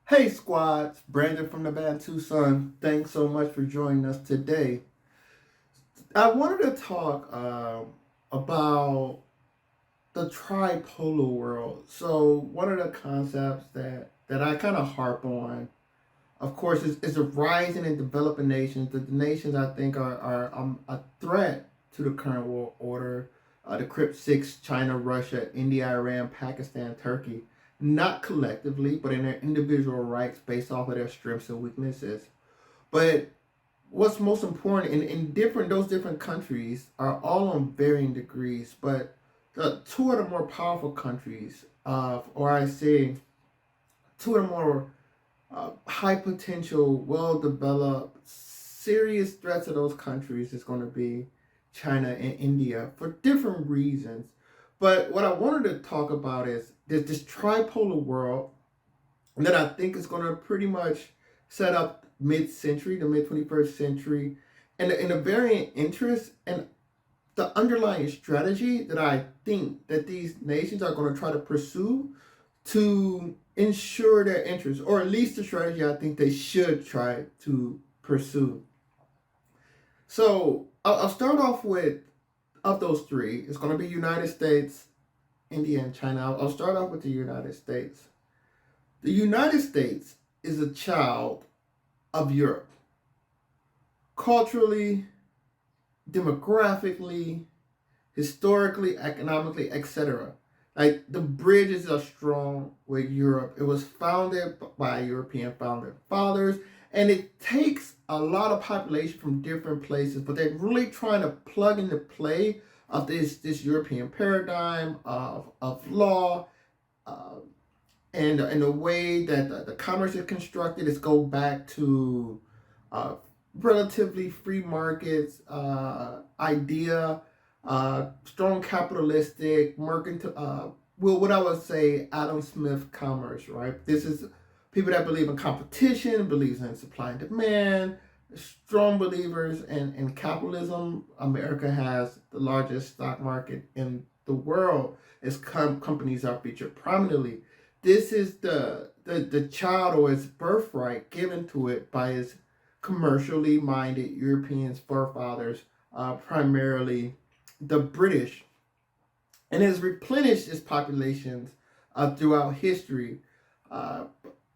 Hey squads, Brandon from the Bantu Sun. Thanks so much for joining us today. I wanted to talk about the tripolar world. So one of the concepts that I kind of harp on, of course, is the rising and developing nations. The nations I think are a threat to the current world order. The CRIP six: China, Russia, India, Iran, Pakistan, Turkey. Not collectively, but in their individual rights based off of their strengths and weaknesses. But what's most important in different those different countries are all on varying degrees, but the two of the more powerful countries, or I say two of the more high potential, well developed, serious threats of those countries is going to be China and India for different reasons. But what I wanted to talk about is this tripolar world that I think is going to pretty much set up mid-century, the mid 21st century, and the varying interests and the underlying strategy that I think that these nations are going to try to pursue to ensure their interests, or at least the strategy I think they should try to pursue. So I'll start off with of those three. It's going to be United States, India, and China. I'll start off with the United States. The United States is a child of Europe, culturally, demographically, historically, economically, etc. Like the bridges are strong with Europe. It was founded by European founder fathers, and it takes a lot of population from different places, but they're really trying to plug into play of this European paradigm of law, uh, and the way that the commerce is constructed is go back to uh, relatively free markets idea, strong capitalistic mercantile, well, what I would say Adam Smith commerce, right? This is people that believe in competition, believes in supply and demand, strong believers in capitalism. America has the largest stock market in the world. Its companies are featured prominently. This is the child, or its birthright given to it by its commercially minded European forefathers, primarily the British, and has replenished its populations throughout history. Uh,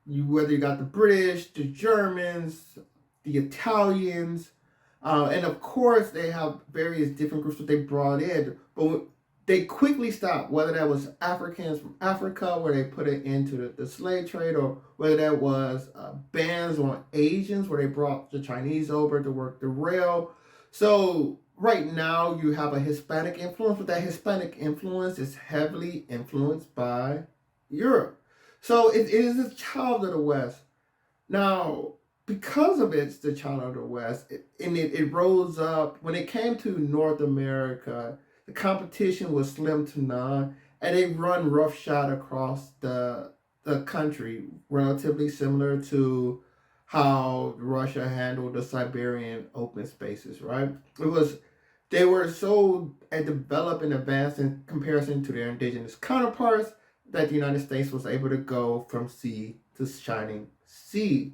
whether you got the British, the Germans, the Italians, and of course they have various different groups that they brought in, but they quickly stopped. Whether that was Africans from Africa, where they put it into the slave trade, or whether that was bans on Asians, where they brought the Chinese over to work the rail. So right now you have a Hispanic influence, but that Hispanic influence is heavily influenced by Europe. So it is a child of the West. Now, because of it's the child of the West, it rose up. When it came to North America, the competition was slim to none, and they run roughshod across the country, relatively similar to how Russia handled the Siberian open spaces, right? It was they were so developed and advanced in comparison to their indigenous counterparts that the United States was able to go from sea to shining sea.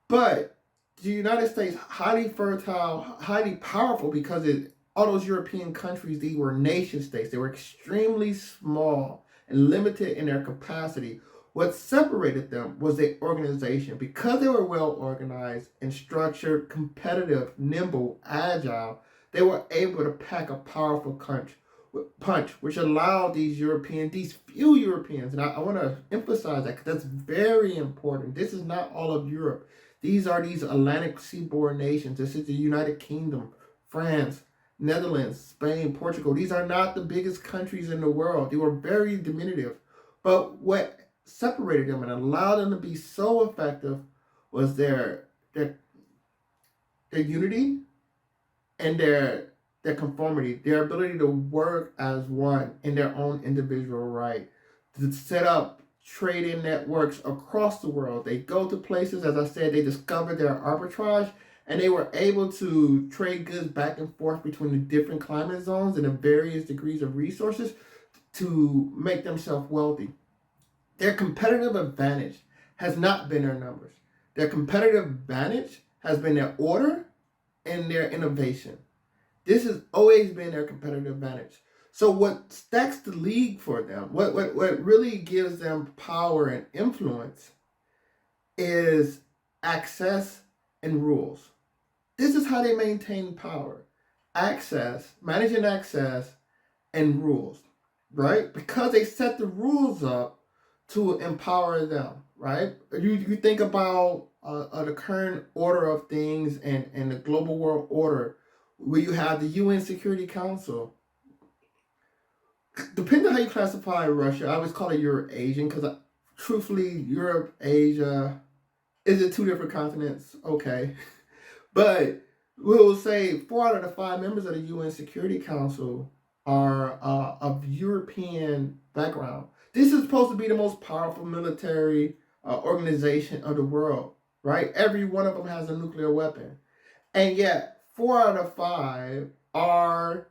But the United States, highly fertile, highly powerful, because all those European countries, they were nation states. They were extremely small and limited in their capacity. What separated them was their organization. Because they were well organized and structured, competitive, nimble, agile, they were able to pack a powerful punch, which allowed these few Europeans, and I want to emphasize that because that's very important. This is not all of Europe. These are these Atlantic seaboard nations. This is the United Kingdom, France, Netherlands, Spain, Portugal. These are not the biggest countries in the world. They were very diminutive. But what separated them and allowed them to be so effective was their unity and their conformity, their ability to work as one in their own individual right, to set up trading networks across the world. They go to places, as I said, they discovered their arbitrage, and they were able to trade goods back and forth between the different climate zones and the various degrees of resources to make themselves wealthy. Their competitive advantage has not been their numbers. Their competitive advantage has been their order and their innovation. This has always been their competitive advantage. So what stacks the league for them, what really gives them power and influence is access and rules. This is how they maintain power. Access, managing access and rules, right? Because they set the rules up to empower them, right? You think about the current order of things and the global world order, where you have the UN Security Council. Depending on how you classify Russia, I always call it Eurasian because, truthfully, Europe, Asia, is it two different continents? Okay. But we'll say 4 out of the 5 members of the UN Security Council are of European background. This is supposed to be the most powerful military organization of the world, right? Every one of them has a nuclear weapon. And yet, 4 out of 5 are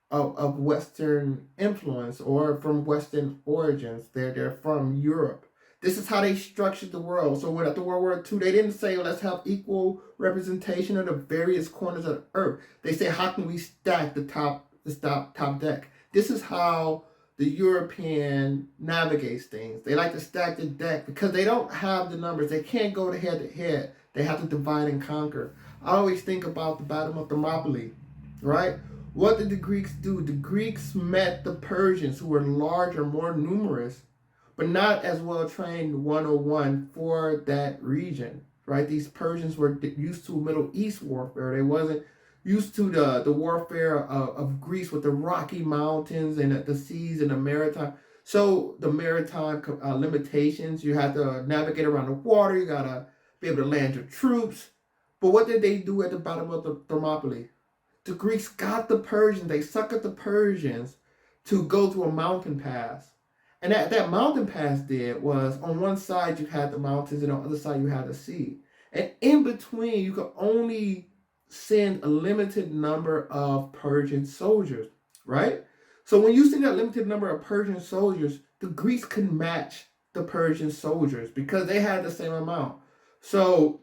of Western influence or from Western origins. They're from Europe. This is how they structured the world. So when after World War II, they didn't say, let's have equal representation of the various corners of the earth. They say, how can we stack the top deck? This is how the European navigates things. They like to stack the deck because they don't have the numbers. They can't go head to head. They have to divide and conquer. I always think about the Battle of Thermopylae, right? What did the Greeks do? The Greeks met the Persians, who were larger, more numerous, but not as well trained 101 for that region, right? These Persians were used to Middle East warfare. They wasn't used to the warfare of Greece with the Rocky Mountains and the seas and the maritime. So the maritime limitations, you had to navigate around the water. You got to be able to land your troops. But what did they do at the Battle of the Thermopylae? The Greeks got the Persians. They suckered the Persians to go through a mountain pass. And that mountain pass did was, on one side you had the mountains and on the other side you had the sea. And in between you could only send a limited number of Persian soldiers, right? So when you send that limited number of Persian soldiers, the Greeks could match the Persian soldiers because they had the same amount. So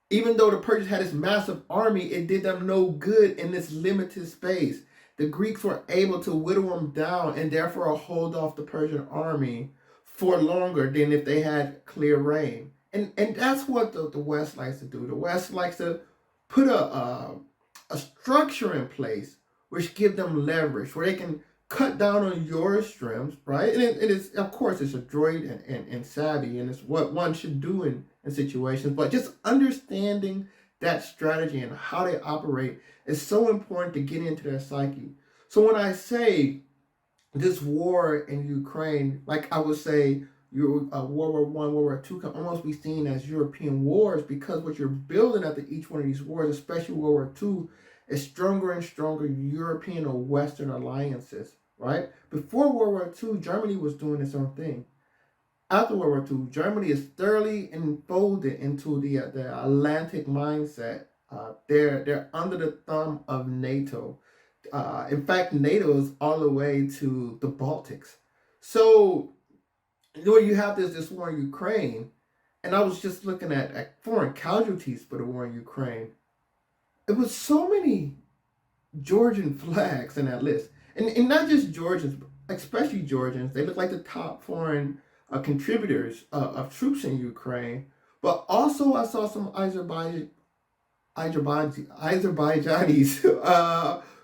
even though the Persians had this massive army, it did them no good in this limited space. The Greeks were able to whittle them down and therefore hold off the Persian army for longer than if they had clear reign. And that's what the West likes to do. The West likes to put a structure in place which give them leverage, where they can cut down on your strengths, right? And it is, of course, it's adroit and savvy, and it's what one should do in situations. But just understanding that strategy and how they operate is so important to get into their psyche. So when I say this war in Ukraine, like I would say, World War I, World War II can almost be seen as European wars, because what you're building after each one of these wars, especially World War II, is stronger and stronger European or Western alliances, right? Before World War II, Germany was doing its own thing. After World War II, Germany is thoroughly enfolded into the Atlantic mindset. They're under the thumb of NATO. In fact, NATO is all the way to the Baltics. So you have this war in Ukraine, and I was just looking at foreign casualties for the war in Ukraine. It was so many Georgian flags in that list, and not just Georgians, but especially Georgians. They look like the top foreign contributors of troops in Ukraine. But also, I saw some Azerbaijanis,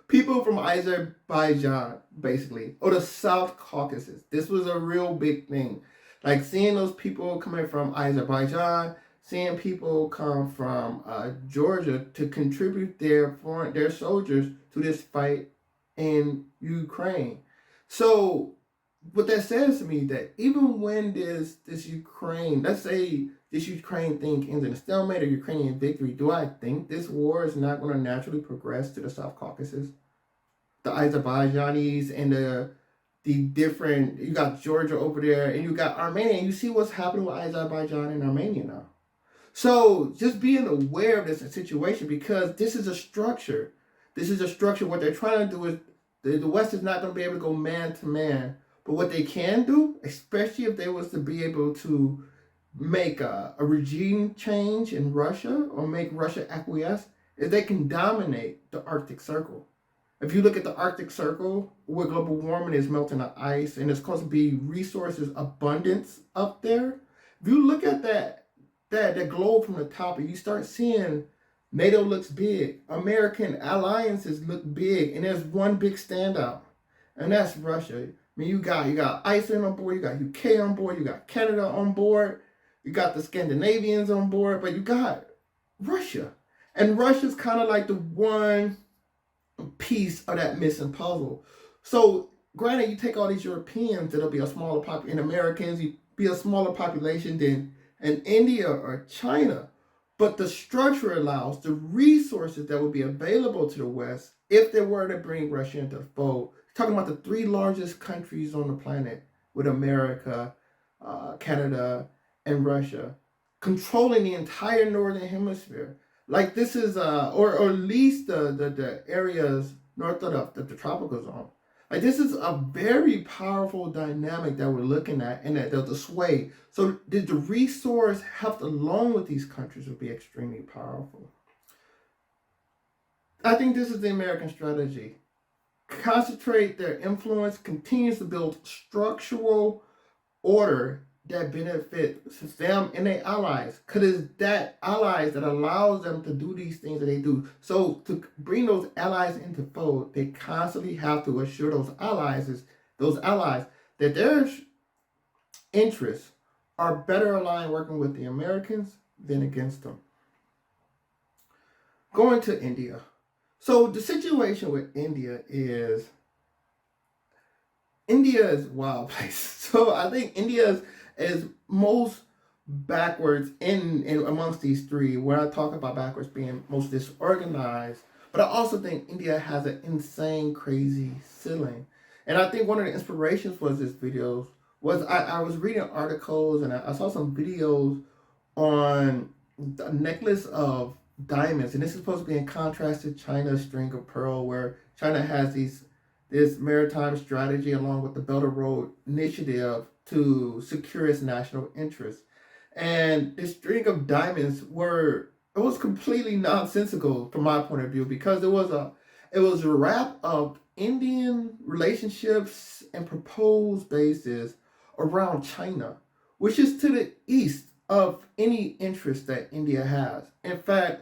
people from Azerbaijan, basically, or the South Caucasus. This was a real big thing. Like seeing those people coming from Azerbaijan, seeing people come from Georgia to contribute their soldiers to this fight in Ukraine. So what that says to me, that even when this Ukraine, let's say this Ukraine thing ends in a stalemate or Ukrainian victory, do I think this war is not going to naturally progress to the South Caucasus? The Azerbaijanis and the different, you got Georgia over there and you got Armenia, and you see what's happening with Azerbaijan and Armenia now. So just being aware of this situation, because this is a structure. This is a structure. What they're trying to do is the West is not going to be able to go man to man, But what they can do, especially if they was to be able to make a regime change in Russia or make Russia acquiesce, is they can dominate the Arctic Circle. If you look at the Arctic Circle, where global warming is melting the ice and it's supposed to be resources abundance up there, if you look at that globe from the top and you start seeing NATO looks big, American alliances look big, and there's one big standout, and that's Russia. I mean, you got Iceland on board, you got UK on board, you got Canada on board, you got the Scandinavians on board, but you got Russia. And Russia's kind of like the one piece of that missing puzzle. So, granted, you take all these Europeans, that'll be a smaller population, and Americans, you be a smaller population than in India or China. But the structure allows the resources that would be available to the West if they were to bring Russia into the fold. Talking about the three largest countries on the planet, with America, Canada, and Russia, controlling the entire northern hemisphere. Like this is, or at least the areas north of the tropical zone. Like this is a very powerful dynamic that we're looking at, and that the sway. So the resource heft along with these countries would be extremely powerful. I think this is the American strategy. Concentrate their influence, continues to build structural order that benefits them and their allies. Because it's that allies that allows them to do these things that they do. So to bring those allies into fold, they constantly have to assure those allies that their interests are better aligned working with the Americans than against them. Going to India. So the situation with India is a wild place. So I think India is most backwards in amongst these three, where I talk about backwards being most disorganized. But I also think India has an insane, crazy ceiling. And I think one of the inspirations for this video was I was reading articles and I saw some videos on the necklace of diamonds, and this is supposed to be in contrast to China's string of pearl, where China has this maritime strategy along with the Belt and Road Initiative to secure its national interests. And this string of diamonds was completely nonsensical from my point of view, because it was a wrap of Indian relationships and proposed bases around China, which is to the east of any interest that India has. In fact,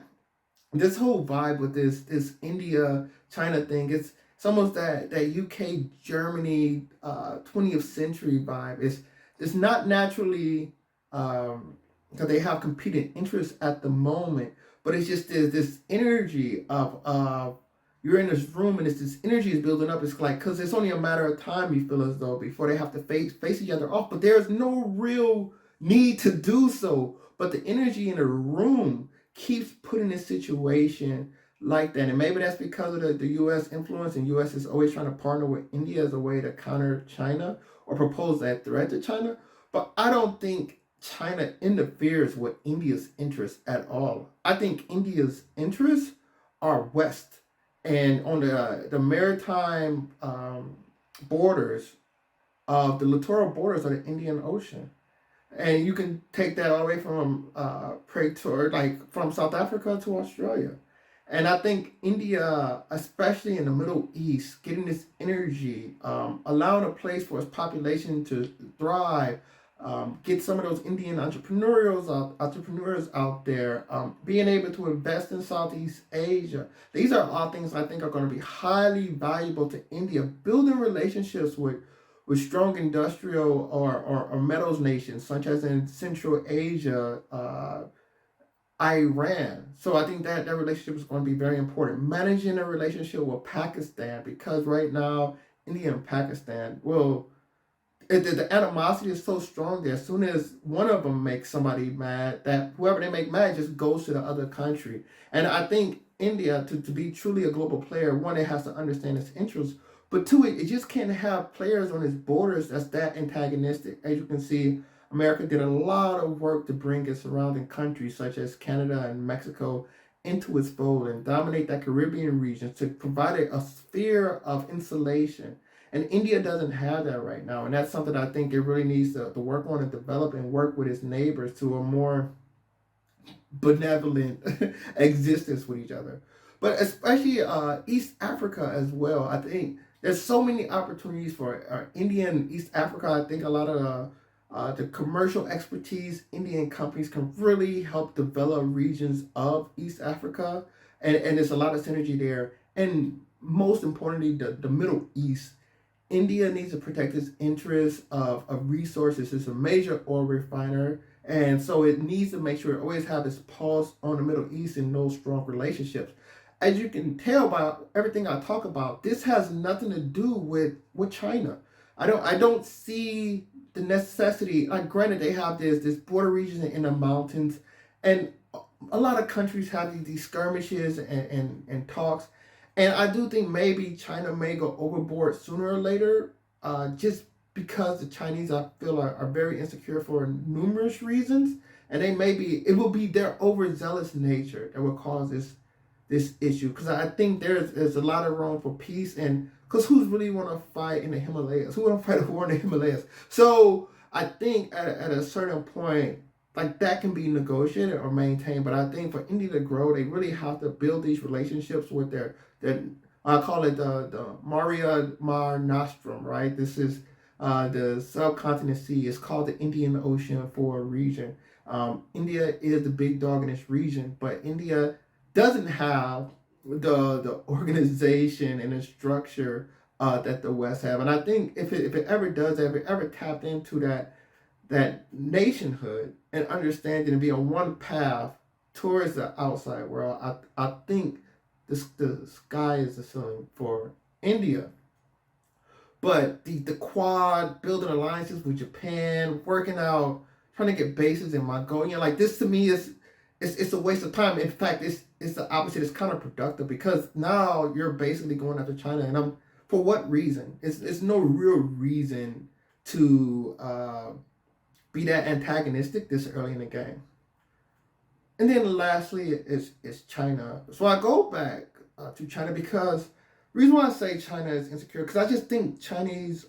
this whole vibe with this India China thing, it's almost that UK Germany 20th century vibe. It's not naturally because they have competing interests at the moment, but it's just this energy of you're in this room and this energy is building up. It's like, because it's only a matter of time, you feel as though, before they have to face each other off, but there's no real need to do so. But the energy in the room keeps putting this situation like that. And maybe that's because of the U.S. influence, and U.S. is always trying to partner with India as a way to counter China or propose that threat to China. But I don't think China interferes with India's interests at all. I think India's interests are west and on the maritime borders of the littoral borders of the Indian Ocean. And you can take that all the way from Pretoria, like from South Africa to Australia. And I think India, especially in the Middle East, getting this energy, allowing a place for its population to thrive, get some of those Indian entrepreneurs out there, being able to invest in Southeast Asia. These are all things I think are going to be highly valuable to India. Building relationships with strong industrial or metals nations, such as in Central Asia, Iran. So I think that relationship is going to be very important. Managing a relationship with Pakistan, because right now, India and Pakistan, the animosity is so strong there. As soon as one of them makes somebody mad, that whoever they make mad just goes to the other country. And I think India, to be truly a global player, one, it has to understand its interests, but two, it just can't have players on its borders that's that antagonistic. As you can see, America did a lot of work to bring its surrounding countries, such as Canada and Mexico, into its fold and dominate that Caribbean region to provide a sphere of insulation. And India doesn't have that right now. And that's something I think it really needs to work on and develop and work with its neighbors to a more benevolent existence with each other. But especially East Africa as well. I think there's so many opportunities for India and East Africa. I think a lot of the commercial expertise Indian companies can really help develop regions of East Africa, and there's a lot of synergy there. And most importantly, the Middle East. India needs to protect its interests of resources. It's a major oil refiner, and so it needs to make sure it always have its pulse on the Middle East and those strong relationships. As you can tell by everything I talk about, this has nothing to do with China. I don't see the necessity. Like, granted, they have this border region in the mountains, and a lot of countries have these skirmishes and talks. And I do think maybe China may go overboard sooner or later, just because the Chinese, I feel, are very insecure for numerous reasons. And it will be their overzealous nature that will cause this issue. Because I think there's a lot of room for peace, and because who's really want to fight in the Himalayas? Who want to fight a war in the Himalayas? So I think at a certain point, like, that can be negotiated or maintained. But I think for India to grow, they really have to build these relationships with their I call it the Maria Mar Nostrum, right? This is the subcontinent sea. It's called the Indian Ocean for a region. India is the big dog in this region, but India doesn't have the organization and the structure that the West have. And I think if it ever does, if it ever tapped into that nationhood and understanding and be on one path towards the outside world, I think the sky is the ceiling for India. But the Quad, building alliances with Japan, working out, trying to get bases in Mongolia, like, this to me is it's a waste of time. In fact, it's the opposite. It's counterproductive, because now you're basically going after China, and for what reason? It's no real reason to be that antagonistic this early in the game. And then lastly is China. So I go back to China because the reason why I say China is insecure, because I just think Chinese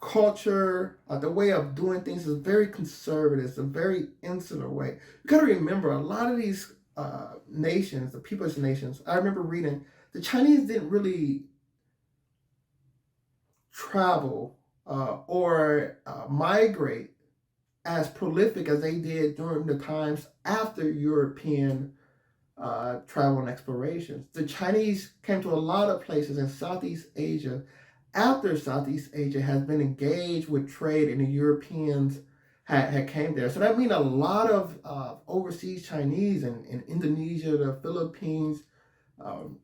culture, the way of doing things is very conservative. It's a very insular way. You got to remember, a lot of these nations, the people's nations, I remember reading, the Chinese didn't really travel or migrate as prolific as they did during the times after European travel and explorations. The Chinese came to a lot of places in Southeast Asia after Southeast Asia has been engaged with trade and the Europeans had came there. So that means a lot of overseas Chinese in Indonesia, the Philippines, um,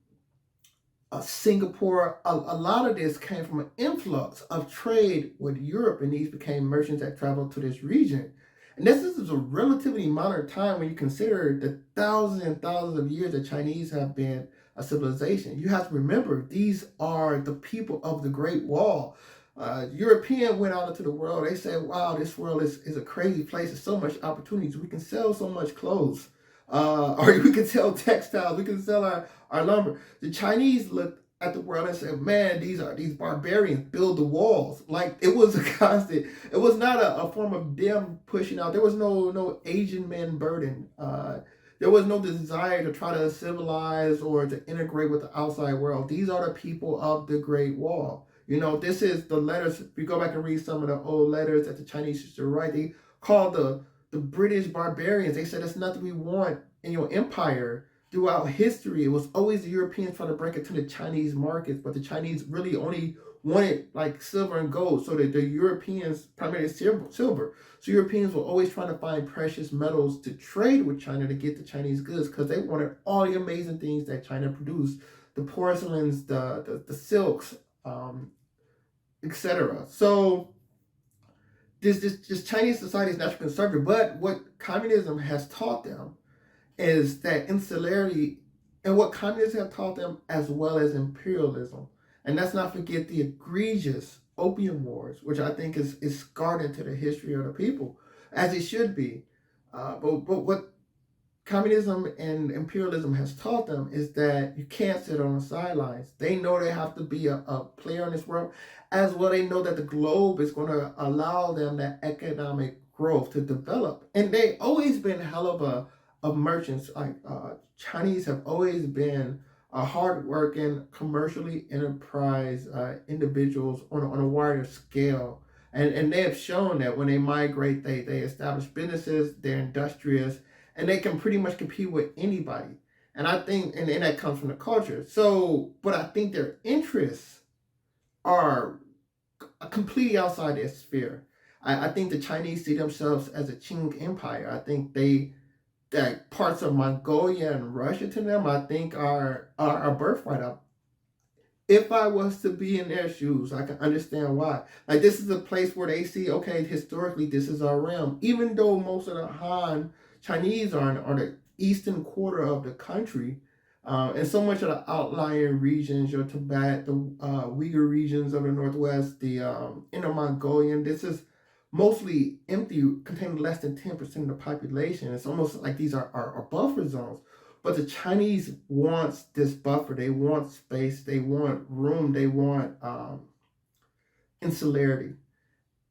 Singapore, a lot of this came from an influx of trade with Europe, and these became merchants that traveled to this region. And this is a relatively modern time when you consider the thousands and thousands of years the Chinese have been a civilization. You have to remember, these are the people of the Great Wall. European went out into the world. They said, wow, this world is a crazy place. There's so much opportunities. We can sell so much clothes. Or we can sell textiles. We can sell our lumber. The Chinese looked at the world and said, man, these barbarians build the walls. Like, it was a constant, it was not a form of them pushing out. There was no Asian man burden. There was no desire to try to civilize or to integrate with the outside world. These are the people of the Great Wall. This is the letters. If you go back and read some of the old letters that the Chinese used to write, they called the British barbarians. They said, that's nothing we want in your empire. Throughout history, it was always the Europeans trying to break into the Chinese markets, but the Chinese really only wanted, like, silver and gold, so that the Europeans, primarily silver. So Europeans were always trying to find precious metals to trade with China to get the Chinese goods, because they wanted all the amazing things that China produced, the porcelains, the silks, etc. So this Chinese society is naturally conservative, but what communism has taught them is that insularity, and what communists have taught them, as well as imperialism. And let's not forget the egregious opium wars, which I think is scarred into the history of the people, as it should be. But what communism and imperialism has taught them is that you can't sit on the sidelines. They know they have to be a player in this world. As well, they know that the globe is going to allow them that economic growth to develop. And they always been hell of merchants. Like Chinese have always been a hardworking, commercially enterprise individuals on a wider scale. And they have shown that when they migrate, they establish businesses, they're industrious, and they can pretty much compete with anybody. And I think, and that comes from the culture. So, but I think their interests are completely outside their sphere. I think the Chinese see themselves as a Qing empire. I think that parts of Mongolia and Russia to them, I think are a birthright. If I was to be in their shoes, I can understand why. Like this is a place where they see, okay, historically this is our realm. Even though most of the Han Chinese are on the eastern quarter of the country, and so much of the outlying regions, your Tibet, the Uyghur regions of the northwest, the Inner Mongolian, this is mostly empty, containing less than 10% of the population. It's almost like these are buffer zones. But the Chinese wants this buffer. They want space. They want room. They want insularity.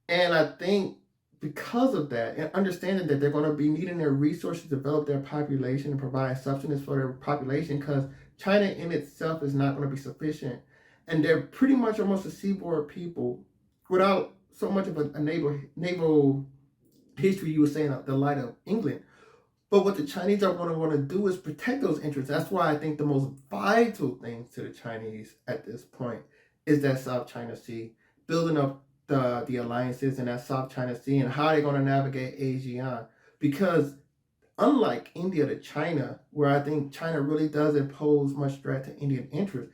And I think because of that, and understanding that they're going to be needing their resources to develop their population and provide subsistence for their population, because China in itself is not going to be sufficient. And they're pretty much almost a seaboard people without so much of a naval history, you were saying, the light of England. But what the Chinese are going to want to do is protect those interests. That's why I think the most vital thing to the Chinese at this point is that South China Sea, building up the alliances in that South China Sea and how they're going to navigate ASEAN. Because unlike India to China, where I think China really doesn't pose much threat to Indian interests,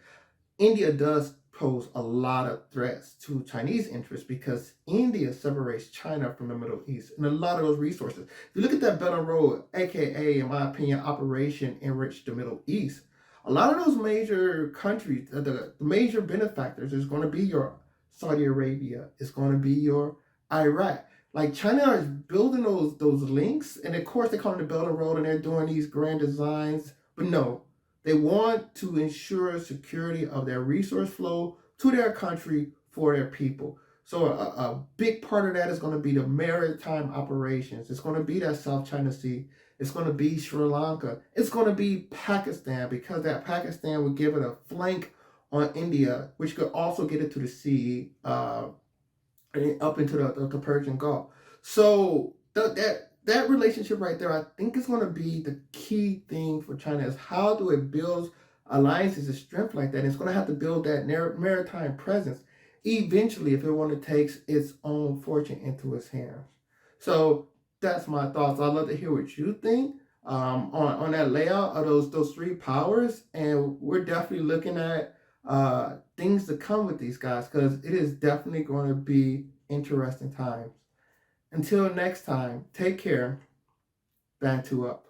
India does pose a lot of threats to Chinese interests because India separates China from the Middle East and a lot of those resources. If you look at that Belt and Road, aka, in my opinion, Operation Enrich the Middle East, a lot of those major countries, the major benefactors is going to be your Saudi Arabia, it's going to be your Iraq. Like China is building those links, and of course they call it the Belt and Road, and they're doing these grand designs. But no, they want to ensure security of their resource flow to their country for their people. So a big part of that is going to be the maritime operations. It's going to be that South China Sea. It's going to be Sri Lanka. It's going to be Pakistan, because that Pakistan would give it a flank on India, which could also get it to the sea, up into the Persian Gulf. So that relationship right there, I think, is going to be the key thing for China, is how do it build alliances of strength like that. And it's going to have to build that maritime presence eventually if it want to take its own fortune into its hands. So that's my thoughts. I'd love to hear what you think on that layout of those three powers. And we're definitely looking at things to come with these guys, because it is definitely going to be interesting times. Until next time, take care. Bantu up.